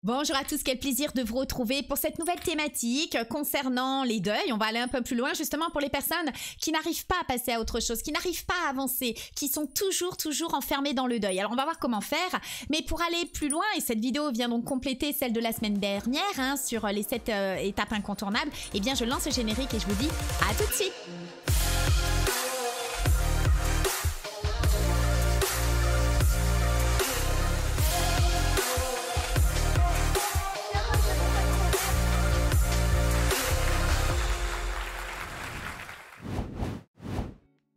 Bonjour à tous, quel plaisir de vous retrouver pour cette nouvelle thématique concernant les deuils. On va aller un peu plus loin justement pour les personnes qui n'arrivent pas à passer à autre chose, qui n'arrivent pas à avancer, qui sont toujours enfermées dans le deuil. Alors on va voir comment faire, mais pour aller plus loin, et cette vidéo vient donc compléter celle de la semaine dernière sur les 7 étapes incontournables, eh bien je lance le générique et je vous dis à tout de suite.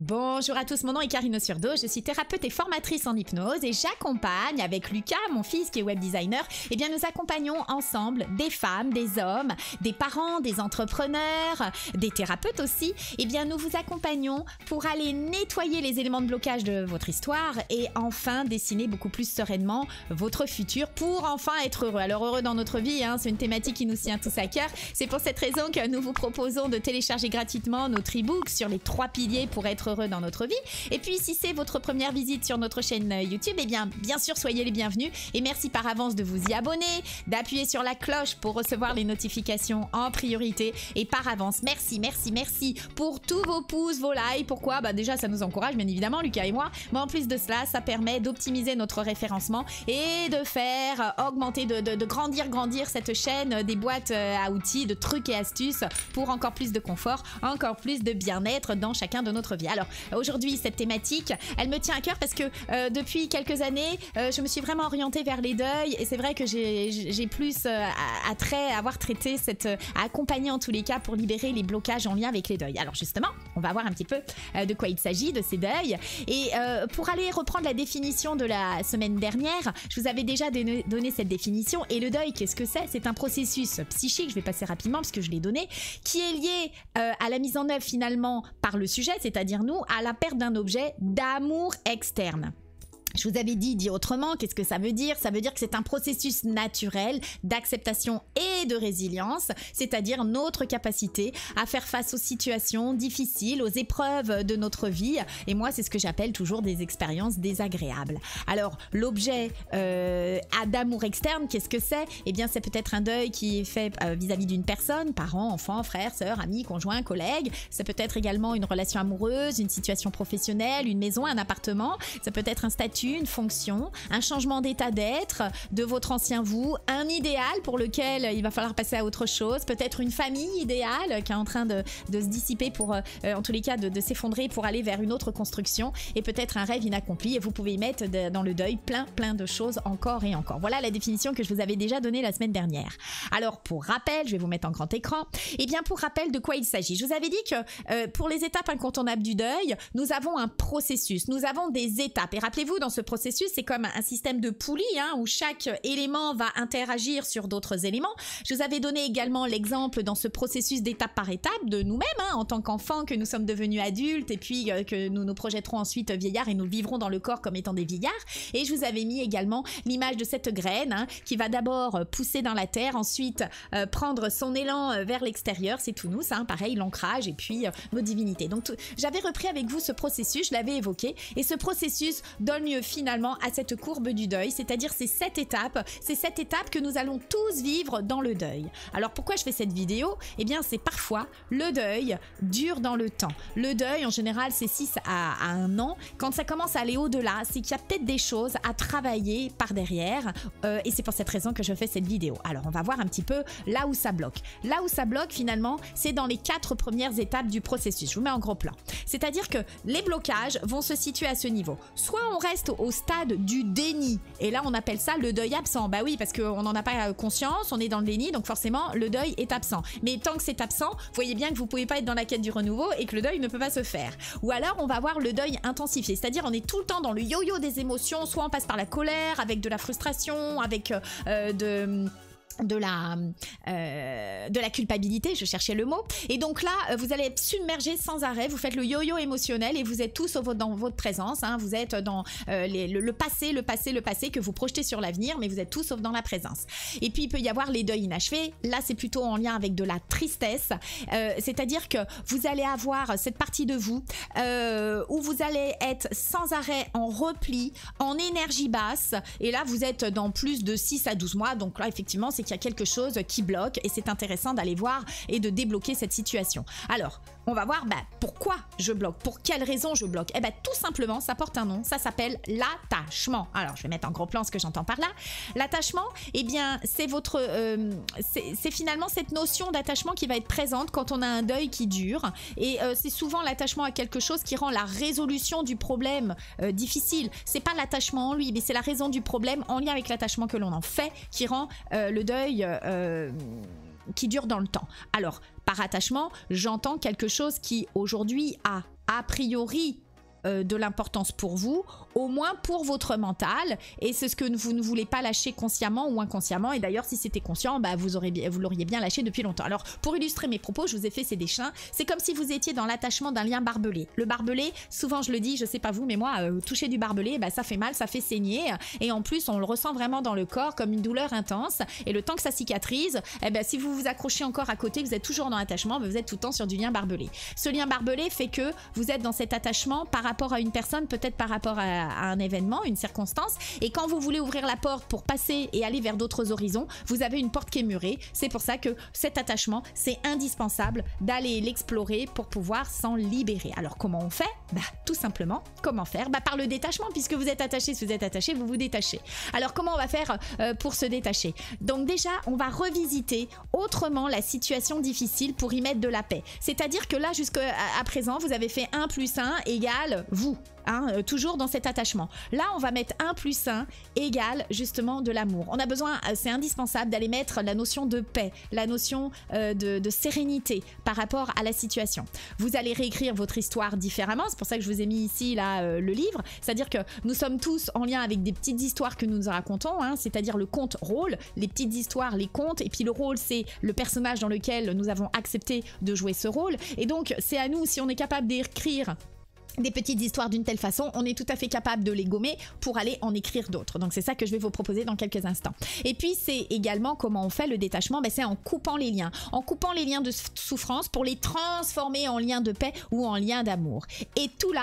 Bonjour à tous, mon nom est Karine Ossurdo, je suis thérapeute et formatrice en hypnose et j'accompagne avec Lucas, mon fils qui est web designer, eh bien nous accompagnons ensemble des femmes, des hommes, des parents, des entrepreneurs, des thérapeutes aussi. Eh bien nous vous accompagnons pour aller nettoyer les éléments de blocage de votre histoire et enfin dessiner beaucoup plus sereinement votre futur pour enfin être heureux. Alors heureux dans notre vie, c'est une thématique qui nous tient tous à cœur. C'est pour cette raison que nous vous proposons de télécharger gratuitement notre e-book sur les 3 piliers pour être heureux dans notre vie. Et puis si c'est votre première visite sur notre chaîne YouTube, eh bien sûr soyez les bienvenus et merci par avance de vous y abonner, d'appuyer sur la cloche pour recevoir les notifications en priorité et par avance merci pour tous vos pouces, vos likes. Pourquoi? Déjà ça nous encourage bien évidemment Lucas et moi, mais en plus de cela ça permet d'optimiser notre référencement et de faire augmenter, de grandir cette chaîne des boîtes à outils, de trucs et astuces pour encore plus de confort, encore plus de bien-être dans chacun de notre vie. Alors aujourd'hui cette thématique elle me tient à cœur parce que depuis quelques années je me suis vraiment orientée vers les deuils et c'est vrai que j'ai plus avoir traité à accompagner en tous les cas pour libérer les blocages en lien avec les deuils. Alors justement on va voir un petit peu de quoi il s'agit de ces deuils et pour aller reprendre la définition de la semaine dernière, je vous avais déjà donné cette définition et le deuil qu'est-ce que c'est? C'est un processus psychique, je vais passer rapidement parce que je l'ai donné, qui est lié à la mise en œuvre finalement par le sujet, c'est-à-dire nous, à la perte d'un objet d'amour externe. Je vous avais dit autrement, qu'est-ce que ça veut dire? Ça veut dire que c'est un processus naturel d'acceptation et de résilience, c'est-à-dire notre capacité à faire face aux situations difficiles, aux épreuves de notre vie. Et moi, c'est ce que j'appelle toujours des expériences désagréables. Alors, l'objet d'amour externe, qu'est-ce que c'est? Eh bien, c'est peut-être un deuil qui est fait vis-à-vis d'une personne, parents, enfants, frères, sœurs, amis, conjoints, collègues. Ça peut être également une relation amoureuse, une situation professionnelle, une maison, un appartement. Ça peut être un statut, une fonction, un changement d'état d'être de votre ancien vous, un idéal pour lequel il va falloir passer à autre chose, peut-être une famille idéale qui est en train de se dissiper pour, en tous les cas, de s'effondrer pour aller vers une autre construction et peut-être un rêve inaccompli et vous pouvez y mettre dans le deuil plein de choses encore et encore. Voilà la définition que je vous avais déjà donnée la semaine dernière. Alors pour rappel, je vais vous mettre en grand écran, et bien pour rappel de quoi il s'agit. Je vous avais dit que pour les étapes incontournables du deuil, nous avons un processus, nous avons des étapes et rappelez-vous dans ce processus, c'est comme un système de poulies où chaque élément va interagir sur d'autres éléments. Je vous avais donné également l'exemple dans ce processus d'étape par étape de nous-mêmes en tant qu'enfants, que nous sommes devenus adultes et puis que nous nous projetterons ensuite vieillards et nous vivrons dans le corps comme étant des vieillards. Et je vous avais mis également l'image de cette graine qui va d'abord pousser dans la terre, ensuite prendre son élan vers l'extérieur, c'est tout nous, pareil, l'ancrage et puis nos divinités. Donc j'avais repris avec vous ce processus, je l'avais évoqué, et ce processus donne lieu finalement à cette courbe du deuil, c'est-à-dire ces 7 étapes, que nous allons tous vivre dans le deuil. Alors pourquoi je fais cette vidéo? Eh bien c'est parfois le deuil dure dans le temps. Le deuil en général c'est 6 à 1 an. Quand ça commence à aller au-delà, c'est qu'il y a peut-être des choses à travailler par derrière et c'est pour cette raison que je fais cette vidéo. Alors on va voir un petit peu là où ça bloque. Là où ça bloque finalement, c'est dans les 4 premières étapes du processus. Je vous mets en gros plan. C'est-à-dire que les blocages vont se situer à ce niveau. Soit on reste au stade du déni et là on appelle ça le deuil absent. Bah oui, parce qu'on n'en a pas conscience, on est dans le déni, donc forcément le deuil est absent. Mais tant que c'est absent, vous voyez bien que vous pouvez pas être dans la quête du renouveau et que le deuil ne peut pas se faire. Ou alors on va voir le deuil intensifié, c'est-à-dire on est tout le temps dans le yo-yo des émotions, soit on passe par la colère avec de la frustration, avec de la culpabilité, je cherchais le mot, et donc là vous allez être submergé sans arrêt, vous faites le yo-yo émotionnel et vous êtes tous dans votre présence, hein, vous êtes dans le passé que vous projetez sur l'avenir, mais vous êtes tous sauf dans la présence. Et puis il peut y avoir les deuils inachevés, là c'est plutôt en lien avec de la tristesse, c'est-à-dire que vous allez avoir cette partie de vous où vous allez être sans arrêt en repli, en énergie basse, et là vous êtes dans plus de 6 à 12 mois, donc là effectivement c'est qu'il y a quelque chose qui bloque et c'est intéressant d'aller voir et de débloquer cette situation. Alors, on va voir pourquoi je bloque, pour quelles raisons je bloque. Eh bien, tout simplement, ça porte un nom, ça s'appelle l'attachement. Alors, je vais mettre en gros plan ce que j'entends par là. L'attachement, eh bien, c'est c'est finalement cette notion d'attachement qui va être présente quand on a un deuil qui dure. Et c'est souvent l'attachement à quelque chose qui rend la résolution du problème difficile. C'est pas l'attachement en lui, mais c'est la raison du problème en lien avec l'attachement que l'on en fait qui rend le deuil qui dure dans le temps. Alors, par attachement, j'entends quelque chose qui aujourd'hui a priori de l'importance pour vous, au moins pour votre mental, et c'est ce que vous ne voulez pas lâcher consciemment ou inconsciemment, et d'ailleurs si c'était conscient, vous l'auriez bien lâché depuis longtemps. Alors pour illustrer mes propos, je vous ai fait ces dessins, c'est comme si vous étiez dans l'attachement d'un lien barbelé. Le barbelé, souvent je le dis, je sais pas vous, mais moi, toucher du barbelé, ça fait mal, ça fait saigner, et en plus on le ressent vraiment dans le corps comme une douleur intense, et le temps que ça cicatrise, si vous vous accrochez encore à côté, vous êtes toujours dans l'attachement, vous êtes tout le temps sur du lien barbelé. Ce lien barbelé fait que vous êtes dans cet attachement par rapport à une personne, peut-être par rapport à un événement, une circonstance, et quand vous voulez ouvrir la porte pour passer et aller vers d'autres horizons, vous avez une porte qui est murée. C'est pour ça que cet attachement, c'est indispensable d'aller l'explorer pour pouvoir s'en libérer. Alors comment on fait? Tout simplement, comment faire? Par le détachement, puisque vous êtes attaché, si vous êtes attaché, vous vous détachez. Alors comment on va faire pour se détacher? Donc déjà, on va revisiter autrement la situation difficile pour y mettre de la paix. C'est-à-dire que là, jusqu'à présent, vous avez fait 1 + 1 égale vous. Toujours dans cet attachement. Là, on va mettre 1 + 1 égale justement de l'amour. On a besoin, c'est indispensable d'aller mettre la notion de paix, la notion de sérénité par rapport à la situation. Vous allez réécrire votre histoire différemment, c'est pour ça que je vous ai mis ici là le livre, c'est-à-dire que nous sommes tous en lien avec des petites histoires que nous nous racontons, c'est-à-dire le conte-rôle, les petites histoires, les contes, et puis le rôle, c'est le personnage dans lequel nous avons accepté de jouer ce rôle, et donc c'est à nous, si on est capable d'écrire des petites histoires d'une telle façon, on est tout à fait capable de les gommer pour aller en écrire d'autres. Donc c'est ça que je vais vous proposer dans quelques instants. Et puis c'est également comment on fait le détachement, c'est en coupant les liens. En coupant les liens de souffrance pour les transformer en liens de paix ou en liens d'amour. Et tout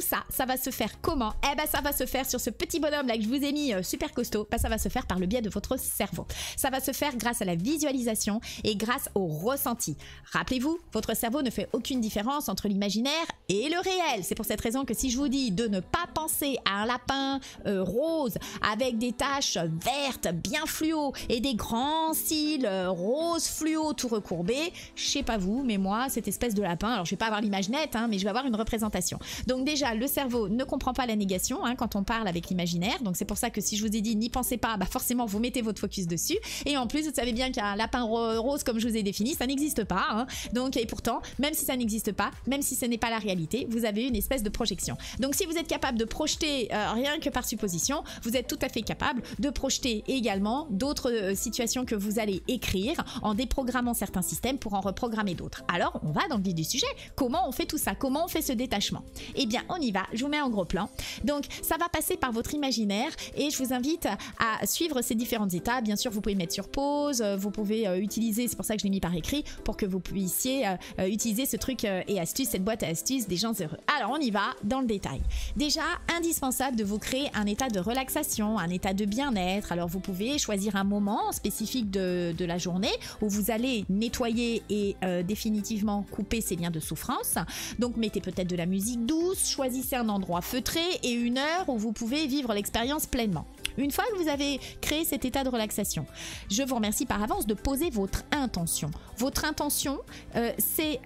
ça, ça va se faire comment? Ça va se faire sur ce petit bonhomme là que je vous ai mis super costaud. Ça va se faire par le biais de votre cerveau. Ça va se faire grâce à la visualisation et grâce au ressenti. Rappelez-vous, votre cerveau ne fait aucune différence entre l'imaginaire et le réel. C'est pour cette raison que si je vous dis de ne pas penser à un lapin rose avec des taches vertes bien fluo et des grands cils rose fluo tout recourbés, je sais pas vous, mais moi, cette espèce de lapin, alors je vais pas avoir l'image nette, mais je vais avoir une représentation. Donc déjà, le cerveau ne comprend pas la négation quand on parle avec l'imaginaire, donc c'est pour ça que si je vous ai dit n'y pensez pas, forcément vous mettez votre focus dessus, et en plus vous savez bien qu'un lapin rose comme je vous ai défini, ça n'existe pas, donc et pourtant, même si ça n'existe pas, même si ce n'est pas la réalité, vous avez une espèce de projection. Donc si vous êtes capable de projeter rien que par supposition, vous êtes tout à fait capable de projeter également d'autres situations que vous allez écrire en déprogrammant certains systèmes pour en reprogrammer d'autres. Alors on va dans le vif du sujet. Comment on fait tout ça? Comment on fait ce détachement? Eh bien on y va, je vous mets en gros plan. Donc ça va passer par votre imaginaire et je vous invite à suivre ces différentes étapes. Bien sûr vous pouvez mettre sur pause, vous pouvez utiliser, c'est pour ça que je l'ai mis par écrit, pour que vous puissiez utiliser ce truc et astuce, cette boîte à astuces des gens heureux. Alors on y va dans le détail. Déjà, indispensable de vous créer un état de relaxation, un état de bien-être. Alors vous pouvez choisir un moment spécifique de la journée où vous allez nettoyer et définitivement couper ces liens de souffrance. Donc mettez peut-être de la musique douce, choisissez un endroit feutré et une heure où vous pouvez vivre l'expérience pleinement. Une fois que vous avez créé cet état de relaxation, je vous remercie par avance de poser votre intention. Votre intention, c'est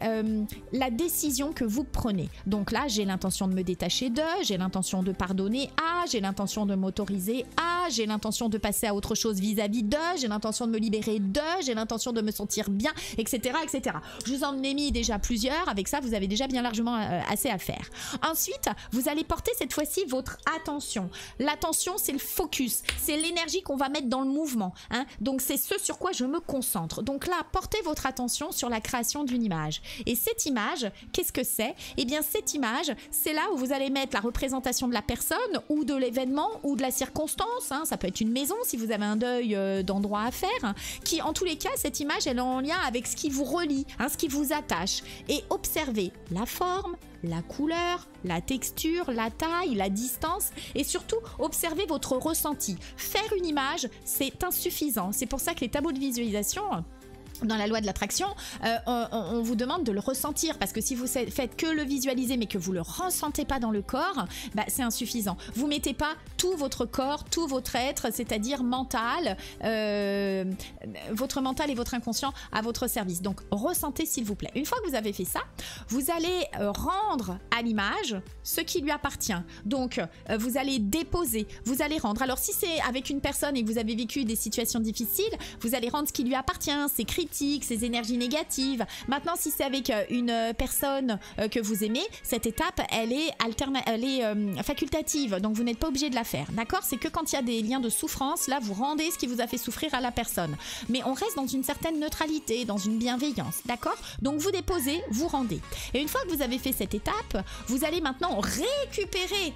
la décision que vous prenez. Donc là, j'ai l'intention de me détacher de, j'ai l'intention de pardonner à, j'ai l'intention de m'autoriser à, j'ai l'intention de passer à autre chose vis-à-vis de, j'ai l'intention de me libérer de, j'ai l'intention de me sentir bien, etc., etc. Je vous en ai mis déjà plusieurs. Avec ça, vous avez déjà bien largement assez à faire. Ensuite, vous allez porter cette fois-ci votre attention. L'attention, c'est le focus. focus, c'est l'énergie qu'on va mettre dans le mouvement, hein. Donc c'est ce sur quoi je me concentre. Donc là, portez votre attention sur la création d'une image. Et cette image, qu'est-ce que c'est? Eh bien cette image, c'est là où vous allez mettre la représentation de la personne ou de l'événement ou de la circonstance, hein. Ça peut être une maison si vous avez un deuil d'endroit à faire, hein, qui en tous les cas, cette image, elle est en lien avec ce qui vous relie, hein, ce qui vous attache. Et observez la forme, la couleur, la texture, la taille, la distance et surtout observez votre ressenti. Faire une image, c'est insuffisant. C'est pour ça que les tableaux de visualisation, dans la loi de l'attraction, on vous demande de le ressentir parce que si vous faites que le visualiser mais que vous le ressentez pas dans le corps, bah, c'est insuffisant. Vous mettez pas tout votre corps, tout votre être, c'est-à-dire mental, votre mental et votre inconscient à votre service. Donc ressentez s'il vous plaît. Une fois que vous avez fait ça, vous allez rendre à l'image ce qui lui appartient. Donc vous allez déposer, vous allez rendre. Alors si c'est avec une personne et que vous avez vécu des situations difficiles, vous allez rendre ce qui lui appartient, ses critiques, ces énergies négatives. Maintenant, si c'est avec une personne que vous aimez, cette étape, elle est facultative, donc vous n'êtes pas obligé de la faire, d'accord? C'est que quand il y a des liens de souffrance, là, vous rendez ce qui vous a fait souffrir à la personne. Mais on reste dans une certaine neutralité, dans une bienveillance, d'accord? Donc vous déposez, vous rendez. Et une fois que vous avez fait cette étape, vous allez maintenant récupérer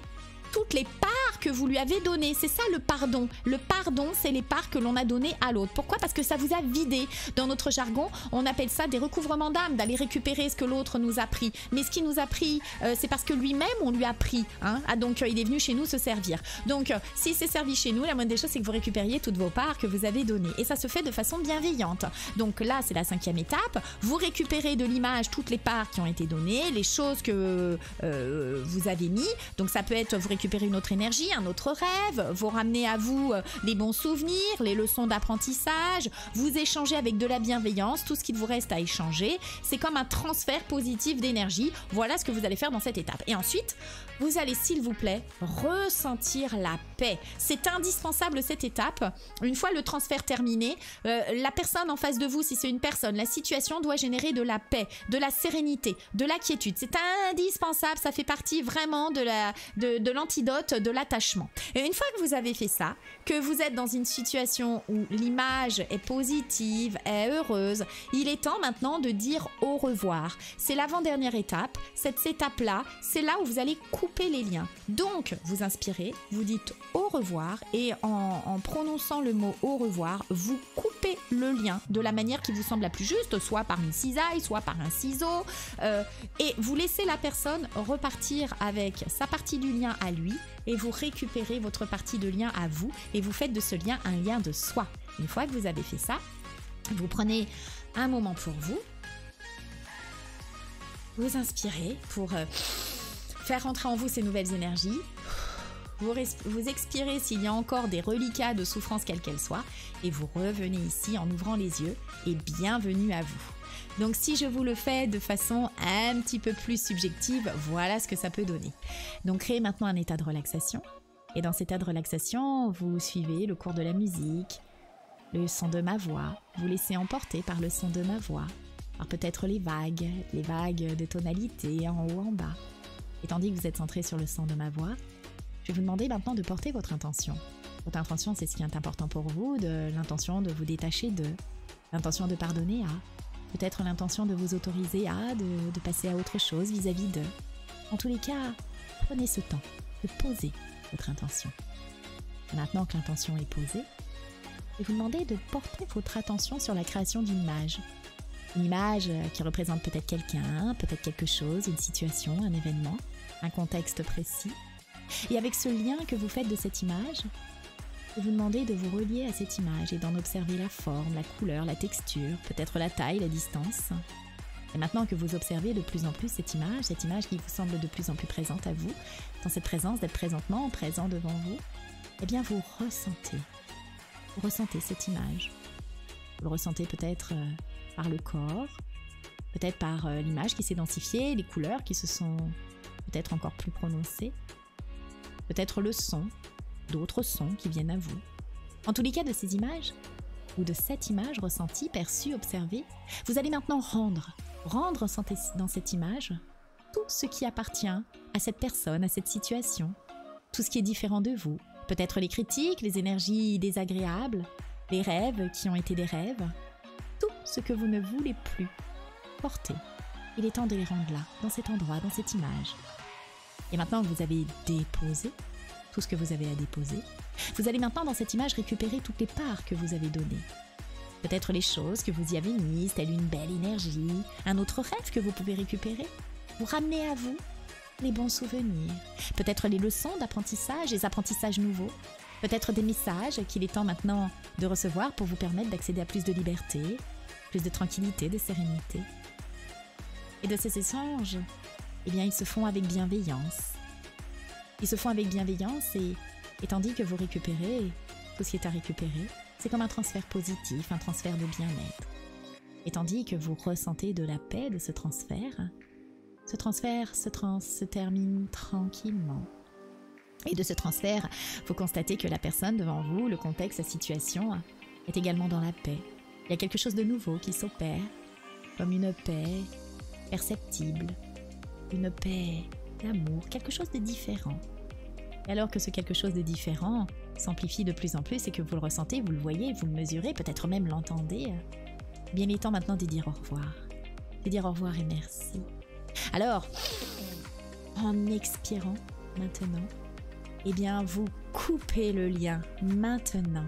toutes les parts que vous lui avez données. C'est ça le pardon. Le pardon, c'est les parts que l'on a données à l'autre. Pourquoi? Parce que ça vous a vidé. Dans notre jargon, on appelle ça des recouvrements d'âme, d'aller récupérer ce que l'autre nous a pris. Mais ce qui nous a pris, c'est parce que lui-même, on lui a pris. Hein? Ah, donc, il est venu chez nous se servir. Donc, s'il s'est servi chez nous, la moindre des choses, c'est que vous récupériez toutes vos parts que vous avez données. Et ça se fait de façon bienveillante. Donc là, c'est la 5e étape. Vous récupérez de l'image toutes les parts qui ont été données, les choses que vous avez mis. Donc, ça peut être, vous récupérer une autre énergie, un autre rêve, vous ramenez à vous les bons souvenirs, les leçons d'apprentissage, vous échangez avec de la bienveillance, tout ce qu'il vous reste à échanger. C'est comme un transfert positif d'énergie. Voilà ce que vous allez faire dans cette étape. Et ensuite, vous allez, s'il vous plaît, ressentir la paix. C'est indispensable cette étape. Une fois le transfert terminé, la personne en face de vous, si c'est une personne, la situation doit générer de la paix, de la sérénité, de la quiétude. C'est indispensable, ça fait partie vraiment de l'antidote de l'attachement. Et une fois que vous avez fait ça, que vous êtes dans une situation où l'image est positive, est heureuse, il est temps maintenant de dire au revoir. C'est l'avant-dernière étape. Cette étape-là, c'est là où vous allez couper les liens. Donc, vous inspirez, vous dites au revoir et en prononçant le mot au revoir, vous coupez le lien de la manière qui vous semble la plus juste, soit par une cisaille, soit par un ciseau, et vous laissez la personne repartir avec sa partie du lien à lui et vous récupérez votre partie de lien à vous et vous faites de ce lien un lien de soi. Une fois que vous avez fait ça, vous prenez un moment pour vous, vous inspirez pour faire rentrer en vous ces nouvelles énergies. Vous expirez s'il y a encore des reliquats de souffrance quelle qu'elle soit et vous revenez ici en ouvrant les yeux et bienvenue à vous. Donc si je vous le fais de façon un petit peu plus subjective, voilà ce que ça peut donner. Donc créez maintenant un état de relaxation et dans cet état de relaxation, vous suivez le cours de la musique, le son de ma voix, vous laissez emporter par le son de ma voix, par peut-être les vagues de tonalité en haut en bas. Et tandis que vous êtes centré sur le son de ma voix, je vais vous demander maintenant de porter votre intention. Votre intention, c'est ce qui est important pour vous, l'intention de vous détacher de, l'intention de pardonner à, peut-être l'intention de vous autoriser à, de passer à autre chose vis-à-vis de. En tous les cas, prenez ce temps de poser votre intention. Maintenant que l'intention est posée, je vais vous demander de porter votre attention sur la création d'une image. Une image qui représente peut-être quelqu'un, peut-être quelque chose, une situation, un événement, un contexte précis. Et avec ce lien que vous faites de cette image, je vais vous demander de vous relier à cette image et d'en observer la forme, la couleur, la texture, peut-être la taille, la distance. Et maintenant que vous observez de plus en plus cette image qui vous semble de plus en plus présente à vous, dans cette présence, d'être présentement présent devant vous, eh bien vous ressentez cette image. Vous le ressentez peut-être par le corps, peut-être par l'image qui s'est densifiée, les couleurs qui se sont peut-être encore plus prononcées, peut-être le son, d'autres sons qui viennent à vous. En tous les cas de ces images, ou de cette image ressentie, perçue, observée, vous allez maintenant rendre dans cette image tout ce qui appartient à cette personne, à cette situation, tout ce qui est différent de vous, Peut-être les critiques, les énergies désagréables, les rêves qui ont été des rêves. Tout ce que vous ne voulez plus porter. Il est temps de les rendre là, dans cet endroit, dans cette image. Et maintenant que vous avez déposé tout ce que vous avez à déposer, vous allez maintenant dans cette image récupérer toutes les parts que vous avez données. Peut-être les choses que vous y avez mises, telle une belle énergie, un autre rêve que vous pouvez récupérer. Vous ramenez à vous les bons souvenirs. Peut-être les leçons d'apprentissage, les apprentissages nouveaux. Peut-être des messages qu'il est temps maintenant de recevoir pour vous permettre d'accéder à plus de liberté, plus de tranquillité, de sérénité. Et de ces échanges, eh bien, ils se font avec bienveillance. Ils se font avec bienveillance et tandis que vous récupérez tout ce qui est à récupérer, c'est comme un transfert positif, un transfert de bien-être. Et tandis que vous ressentez de la paix de ce transfert se termine tranquillement. Et de ce transfert, vous constatez que la personne devant vous, le contexte, la situation, est également dans la paix. Il y a quelque chose de nouveau qui s'opère, comme une paix perceptible, une paix d'amour, quelque chose de différent. Et alors que ce quelque chose de différent s'amplifie de plus en plus et que vous le ressentez, vous le voyez, vous le mesurez, peut-être même l'entendez, bien il est temps maintenant de dire au revoir. De dire au revoir et merci. Alors, en expirant maintenant, eh bien vous coupez le lien maintenant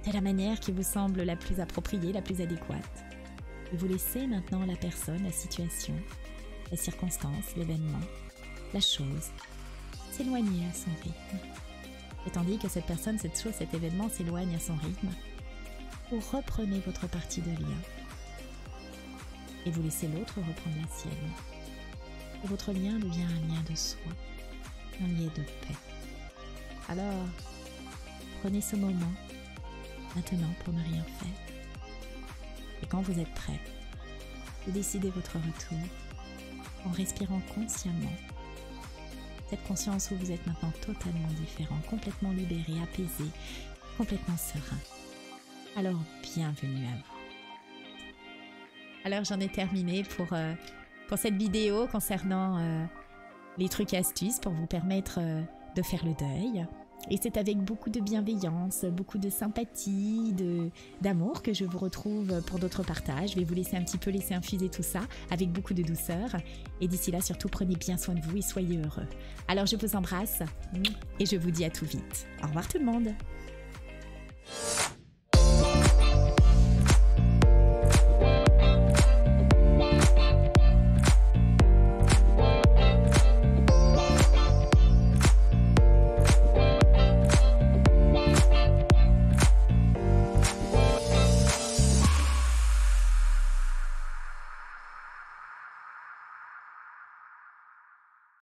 de la manière qui vous semble la plus appropriée, la plus adéquate. Et vous laissez maintenant la personne, la situation, la circonstance, l'événement, la chose, s'éloigner à son rythme. Et tandis que cette personne, cette chose, cet événement s'éloigne à son rythme, vous reprenez votre partie de lien et vous laissez l'autre reprendre la sienne. Et votre lien devient un lien de soi, un lien de paix. Alors, prenez ce moment maintenant pour ne rien faire. Et quand vous êtes prêt, vous décidez votre retour en respirant consciemment. Cette conscience où vous êtes maintenant totalement différent, complètement libéré, apaisé, complètement serein. Alors, bienvenue à vous. Alors, j'en ai terminé pour cette vidéo concernant les trucs et astuces pour vous permettre de faire le deuil. Et c'est avec beaucoup de bienveillance, beaucoup de sympathie, d'amour que je vous retrouve pour d'autres partages. Je vais vous laisser un petit peu laisser infuser tout ça avec beaucoup de douceur. Et d'ici là, surtout, prenez bien soin de vous et soyez heureux. Alors, je vous embrasse et je vous dis à tout vite. Au revoir tout le monde.